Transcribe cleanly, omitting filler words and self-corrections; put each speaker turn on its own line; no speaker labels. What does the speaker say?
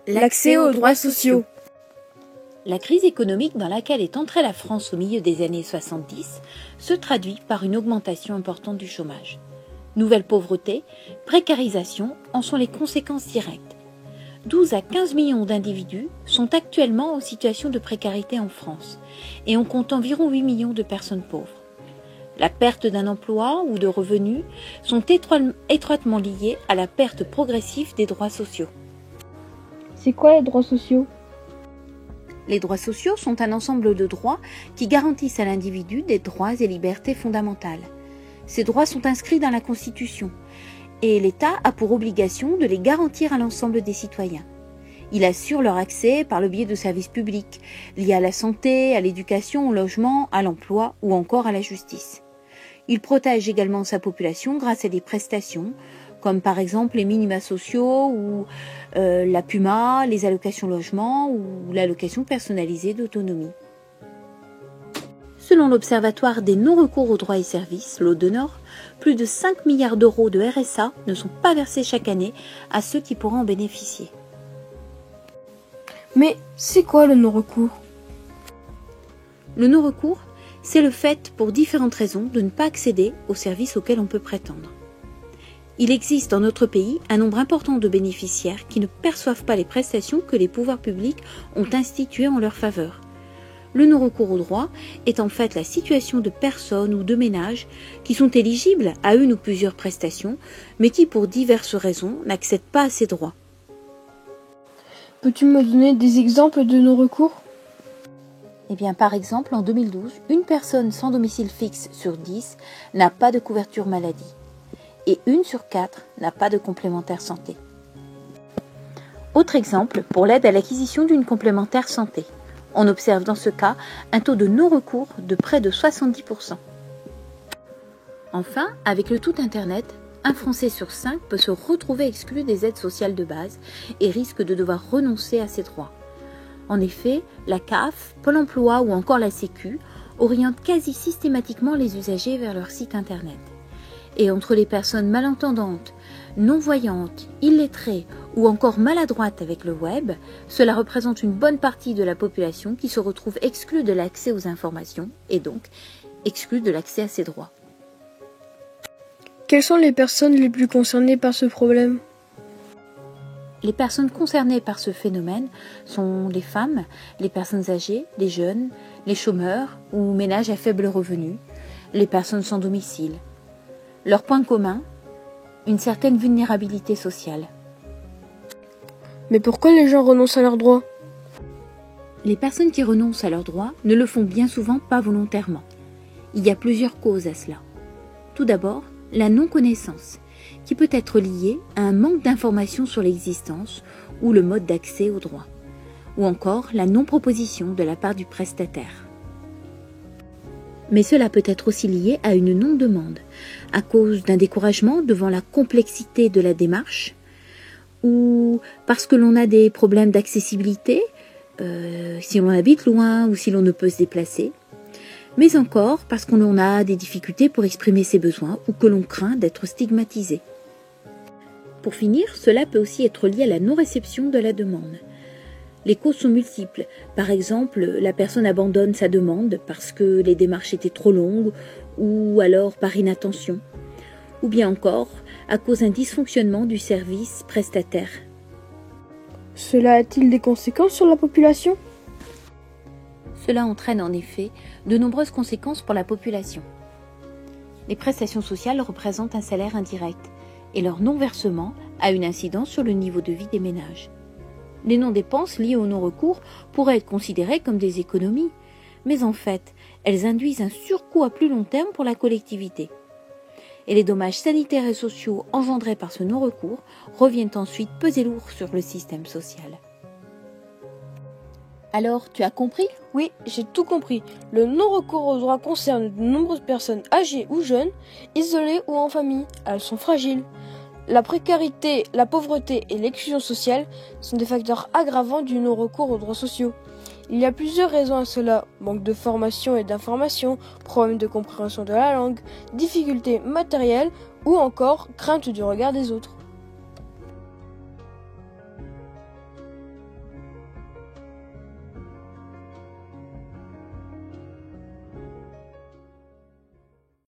L'accès aux droits sociaux.
La crise économique dans laquelle est entrée la France au milieu des années 70 se traduit par une augmentation importante du chômage. Nouvelle pauvreté, précarisation en sont les conséquences directes. 12 à 15 millions d'individus sont actuellement en situation de précarité en France et on compte environ 8 millions de personnes pauvres. La perte d'un emploi ou de revenus sont étroitement liées à la perte progressive des droits sociaux.
C'est quoi les droits sociaux ?
Les droits sociaux sont un ensemble de droits qui garantissent à l'individu des droits et libertés fondamentales. Ces droits sont inscrits dans la Constitution et l'État a pour obligation de les garantir à l'ensemble des citoyens. Il assure leur accès par le biais de services publics liés à la santé, à l'éducation, au logement, à l'emploi ou encore à la justice. Il protège également sa population grâce à des prestations comme par exemple les minima sociaux ou la PUMA, les allocations logement ou l'allocation personnalisée d'autonomie. Selon l'Observatoire des non-recours aux droits et services, l'Aude-Nord, plus de 5 milliards d'euros de RSA ne sont pas versés chaque année à ceux qui pourraient en bénéficier.
Mais c'est quoi le non-recours ?
Le non-recours, c'est le fait, pour différentes raisons, de ne pas accéder aux services auxquels on peut prétendre. Il existe dans notre pays un nombre important de bénéficiaires qui ne perçoivent pas les prestations que les pouvoirs publics ont instituées en leur faveur. Le non-recours aux droits est en fait la situation de personnes ou de ménages qui sont éligibles à une ou plusieurs prestations, mais qui pour diverses raisons n'accèdent pas à ces droits.
Peux-tu me donner des exemples de non-recours ?
Par exemple, en 2012, une personne sans domicile fixe sur 10 n'a pas de couverture maladie. Et 1 sur 4 n'a pas de complémentaire santé. Autre exemple, pour l'aide à l'acquisition d'une complémentaire santé. On observe dans ce cas un taux de non-recours de près de 70%. Enfin, avec le tout Internet, un Français sur 5 peut se retrouver exclu des aides sociales de base et risque de devoir renoncer à ses droits. En effet, la CAF, Pôle emploi ou encore la Sécu orientent quasi systématiquement les usagers vers leur site Internet. Et entre les personnes malentendantes, non-voyantes, illettrées ou encore maladroites avec le web, cela représente une bonne partie de la population qui se retrouve exclue de l'accès aux informations et donc exclue de l'accès à ses droits.
Quelles sont les personnes les plus concernées par ce problème ?
Les personnes concernées par ce phénomène sont les femmes, les personnes âgées, les jeunes, les chômeurs ou ménages à faible revenu, les personnes sans domicile. Leur point commun, une certaine vulnérabilité sociale.
Mais pourquoi les gens renoncent à leurs droits ?
Les personnes qui renoncent à leurs droits ne le font bien souvent pas volontairement. Il y a plusieurs causes à cela. Tout d'abord, la non-connaissance, qui peut être liée à un manque d'informations sur l'existence ou le mode d'accès aux droits, ou encore la non-proposition de la part du prestataire. Mais cela peut être aussi lié à une non-demande, à cause d'un découragement devant la complexité de la démarche, ou parce que l'on a des problèmes d'accessibilité, si l'on habite loin ou si l'on ne peut se déplacer, mais encore parce qu'on a des difficultés pour exprimer ses besoins ou que l'on craint d'être stigmatisé. Pour finir, cela peut aussi être lié à la non-réception de la demande. Les causes sont multiples. Par exemple, la personne abandonne sa demande parce que les démarches étaient trop longues ou alors par inattention. Ou bien encore à cause d'un dysfonctionnement du service prestataire.
Cela a-t-il des conséquences sur la population ?
Cela entraîne en effet de nombreuses conséquences pour la population. Les prestations sociales représentent un salaire indirect et leur non-versement a une incidence sur le niveau de vie des ménages. Les non-dépenses liées au non-recours pourraient être considérées comme des économies, mais en fait, elles induisent un surcoût à plus long terme pour la collectivité. Et les dommages sanitaires et sociaux engendrés par ce non-recours reviennent ensuite peser lourd sur le système social. Alors, tu as compris ?
Oui, j'ai tout compris. Le non-recours aux droits concerne de nombreuses personnes âgées ou jeunes, isolées ou en famille. Elles sont fragiles. La précarité, la pauvreté et l'exclusion sociale sont des facteurs aggravants du non-recours aux droits sociaux. Il y a plusieurs raisons à cela: manque de formation et d'information, problème de compréhension de la langue, difficultés matérielles ou encore crainte du regard des autres.